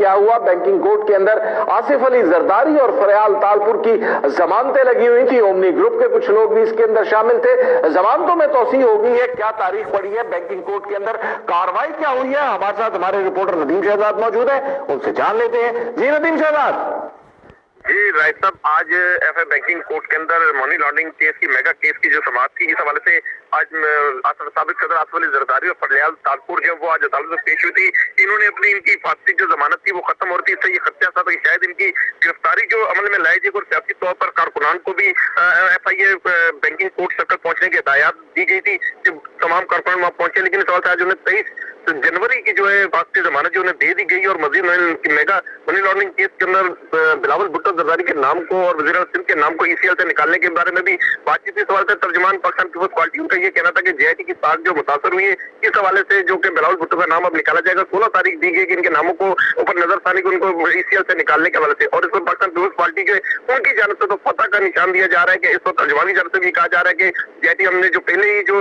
क्या हुआ। Banking court के अंदर आसिफ अली जरदारी और फरियाल तालपुर की जमानतें लगी हुई थी। ओमनी ग्रुप के कुछ लोग भी इसके अंदर शामिल थे। जमानतों में तौसी हो गई है, क्या तारीख पड़ी है, बैंकिंग कोर्ट के अंदर कार्रवाई क्या हुई है। हमारे साथ हमारे रिपोर्टर नदीम शहजाद मौजूद है, उनसे जान लेते हैं। जी नदीम शहजाद। जी राइट साहब, आज एफए बैंकिंग कोर्ट के अंदर मनी लॉन्ड्रिंग केस की मेगा केस की जो समाप्त थी, इस हवाले से आज साबिक सदर आसिफ अली जरदारी और फरियाल तालपुर जो वो आज अदालत में पेश हुई थी। इन्होंने अपनी इनकी फांसी जो जमानत थी वो खत्म हो रही थी, इससे ये खदशा था कि शायद इनकी गिरफ्तारी जो अमल में लाई जाएगी और सियासी तौर पर कारकुनान को भी FIA बैंकिंग कोर्ट सर्कल पहुंचने की हिदायत दी गई थी कि तमाम कारकुनान वहां पहुंचे। लेकिन इस सवाल से आज उन्हें 23 जनवरी की जो है फांसी जमानत जो उन्हें दे दी गई और मजीद मेगा मनी लॉन्ड्रिंग केस के अंदर बिलावल भुट्टो जरदारी के नाम को और वज़ीर आज़म सिंध के नाम को ECL से निकालने के बारे में भी बातचीत। इस सवाल से तर्जुमान पाकिस्तान पीपल्स पार्टी उनका ये कहना था कि JIT की साख जो मुतासर हुई है, इस हवाले से जो कि बिलावल भुट्टो का नाम अब निकाला जाएगा। 16 तारीख दी गई कि इनके नामों को ऊपर नजरसानी को उनको ECL से निकालने के हवाले से, और इस पर पाकिस्तान पीपल्स पार्टी के उनकी जानब से तो फतह का निशान दिया जा रहा है कि इस वक्त तर्जुमान की जानब से भी कहा जा रहा है कि JIT हमने जो पहले ही जो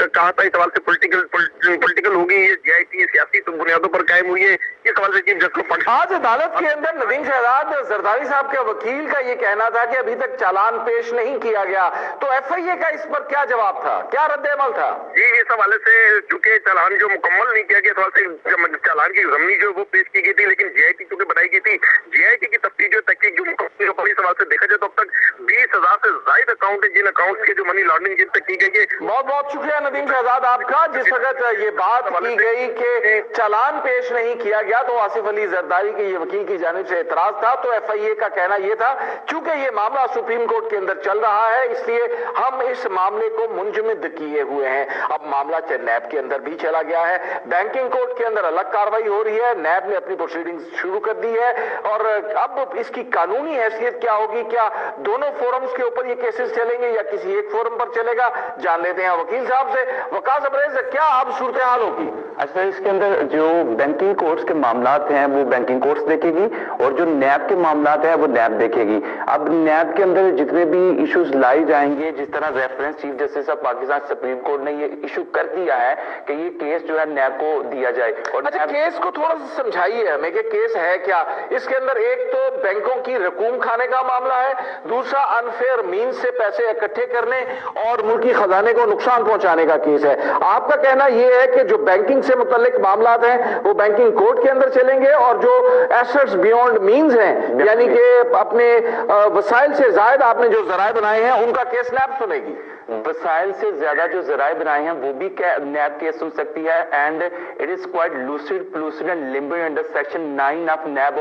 कहा था इस सवाल से पोलिटिकल होगी, ये JIT सियासी बुनियादों पर कायम हुई है। इस सवाल से चीफ जस्टिस को आज अदालत के अंदर नदीम शहजाद जरदारी साहब के वकील का ये कहना था कि अभी तक चालान पेश नहीं किया गया, तो FIA का इस पर क्या जवाब था, क्या रद्द-ए-अमल था? जी इस हवाले से चूंकि चालान जो मुकम्मल नहीं किया गया, इस हवाले से चालान की जमीनी जो वो पेश की गई थी, लेकिन JIT चूंकि बनाई गई थी, JIT की तफ्तीश जो तहकीक जो मुकम्मल इस हवाले से देखा जाए तो अब तक 20,000 से ज्यादा अकाउंट है जिन अकाउंट्स के जो मनी लॉन्ड्रिंग जिन तक की गई है। बहुत बहुत शुक्रिया नदीम शहजाद आपका। जिस वक्त ये बात की गई कि चालान पेश नहीं किया गया तो आसिफ अली जरदारी के ये वकील की जानिब से एतराज था, तो FIA का कहना यह था चूंकि ये मामला सुप्रीम कोर्ट के अंदर चल रहा है इसलिए हम इस मामले को मुंजमद किए हुए हैं। अब मामला NAB के अंदर भी चला गया है, बैंकिंग कोर्ट के अंदर अलग कार्रवाई हो रही है, NAB ने अपनी प्रोसीडिंग्स शुरू कर दी है और अब इसकी कानूनी हैसियत क्या होगी, क्या दोनों फोरम्स के ऊपर ये केसेस चलेंगे या किसी एक फोरम पर चलेगा, जान लेते हैं वकील साहब से। वकास अबरेज, क्या अब सूरत हाल होगी? अच्छा, इसके अंदर जो बैंकिंग कोर्ट्स के मामलात हैं वो बैंकिंग कोर्ट्स देखेगी और जो NAB के मामलात हैं वो NAB देखेगी। अब NAB के अंदर जितने भी इश्यूज लाई जाएंगे, जिस तरह reference chief justice of Pakistan supreme court ने ये इशू कर दिया है कि ये केस जो है NAB को दिया जाए। और अच्छा, केस को थोड़ा सा समझाइए हमें कि केस है क्या इसके अंदर। एक तो बैंकों की रकूम खाने का मामला है, दूसरा अनफेयर मीन्स से पैसे इकट्ठे करने और मुल्की खजाने को नुकसान पहुंचाने का केस है। आपका कहना यह है कि जो बैंकिंग से मुतल्लिक मामलात हैं वो बैंकिंग कोर्ट के अंदर चलेंगे और जो एसेट्स बियॉन्ड मीन्स हैं यानी कि अपने वसाइल से ज्यादा आपने जो जराए बनाए हैं उनका केस NAB सुनेगी। वसाइल से ज्यादा जो जराए बनाए हैं वो भी NAB केस सुन सकती है and it is quite lucid and limited under section 9 of NAB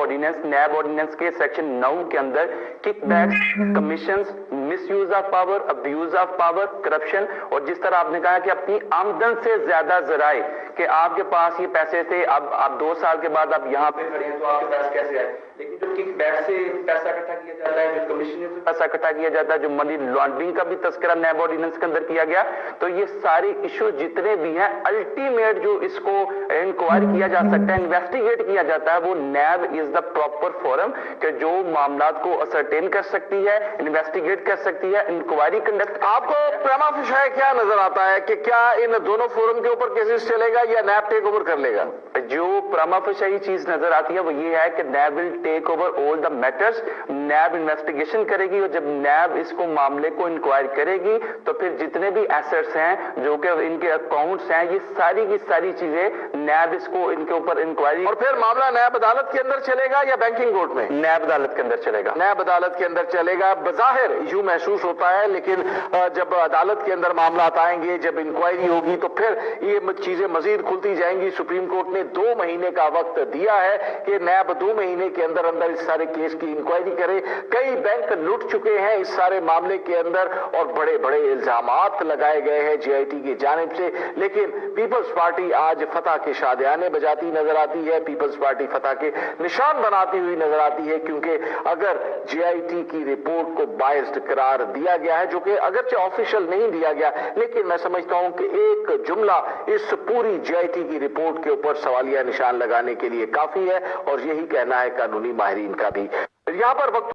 ordinance के सेक्शन 9 के अंदर kickbacks, commissions, misuse of power, abuse of power, corruption, और जिस तरह आपने कहा कि अपनी आमदन से ज्यादा जराए कि आपके पास ये पैसे थे, अब आप 2 साल के बाद आप यहाँ पे खड़े हैं तो आपके पास कैसे आए। लेकिन जो किकबैक से पैसा इकट्ठा किया जाता है, जो कमीशन से पैसा इकट्ठा किया जाता है, जो मनी लॉन्ड्रिंग का भी तस्करा NAB ऑर्डिनेंस के अंदर किया गया, तो ये सारे इशू जितने भी हैं अल्टीमेट जो इसको इंक्वायरी किया जा सकता है, इन्वेस्टिगेट किया जाता है, वो NAB is the proper forum कि जो मामलात को असरटेन कर सकती है, इन्वेस्टिगेट कर सकती है, इंक्वायरी कंडक्ट। आपको प्रमा फिशाय क्या नजर आता है कि क्या इन दोनों फोरम के ऊपर केसेस चलेगा या NAB टेक ओवर कर लेगा? जो प्रमा फिशाई चीज नजर आती है वो ये है कि NAB will take over all the matters. NAB investigation करेगी और जब NAB इसको मामले को इंक्वायरी करेगी तो फिर जितने भी एसेट्स हैं जो कि इनके अकाउंट्स हैं, ये सारी की सारी चीजें NAB इसको इनके ऊपर इंक्वायरी, और फिर मामला NAB अदालत के अंदर चलेगा या बैंकिंग कोर्ट में? NAB अदालत के अंदर चलेगा। NAB अदालत के अंदर चलेगा। बज़ाहिर यूं महसूस होता है, लेकिन जब अदालत के अंदर मामला आएंगे, जब इंक्वायरी होगी तो फिर ये चीजें मजीद खुलती जाएंगी। सुप्रीम कोर्ट ने 2 महीने का वक्त दिया है कि NAB 2 महीने के अंदर अंदर इस सारे केस की इंक्वायरी करे। कई बैंक लुट चुके हैं इस सारे मामले के अंदर और बड़े बड़े इल्जामात लगाए गए हैं JIT की जानिब से, लेकिन पीपल्स पार्टी आज फतह के शादियाने बजाती नजर आती है, पीपल्स पार्टी फतह के निशान बनाती हुई नजर आती है, क्योंकि अगर JIT की रिपोर्ट को बायस्ड करार दिया गया है, जो कि अगरचे ऑफिशियल नहीं दिया गया, लेकिन मैं समझता हूं कि एक जुमला इस पूरी JIT की रिपोर्ट के ऊपर सवालिया निशान लगाने के लिए काफी है, और यही कहना है कानूनी माहिरीन का भी। यहां पर वक्त